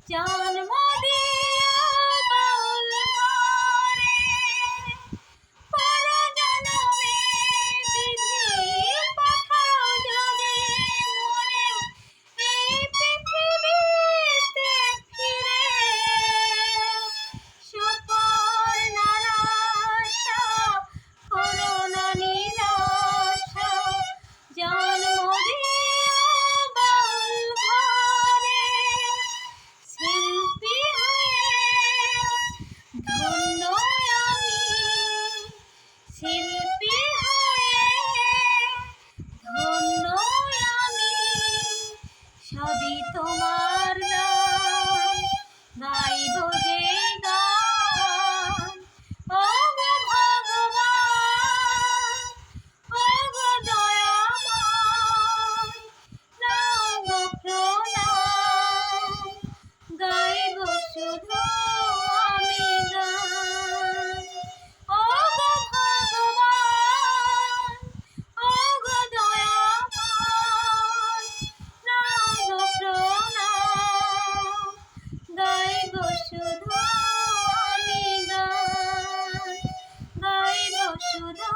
জন্ম দিয়া বাউল ঘরে পরজনমে বিধি পাঠাও যদি মনে এই পৃথিবীতে ফিরে সুপর্ণারাশা করুণা নিরাশা জন্ম দিয়া বাউল ঘরে শিল্পী হয়ে ধন্য আমি শিল্পী হয়ে ধন্য আমি সবই তোমার নাম গাইব যে গান ও গো ভগবান ও গো দয়াময় নাও গো প্রণাম গাইব শুধু আমি গান ও গো ভগবান ও গো দয়াময় নাও গো প্রণাম গাইব শুধু আমি গান গাইব শুধু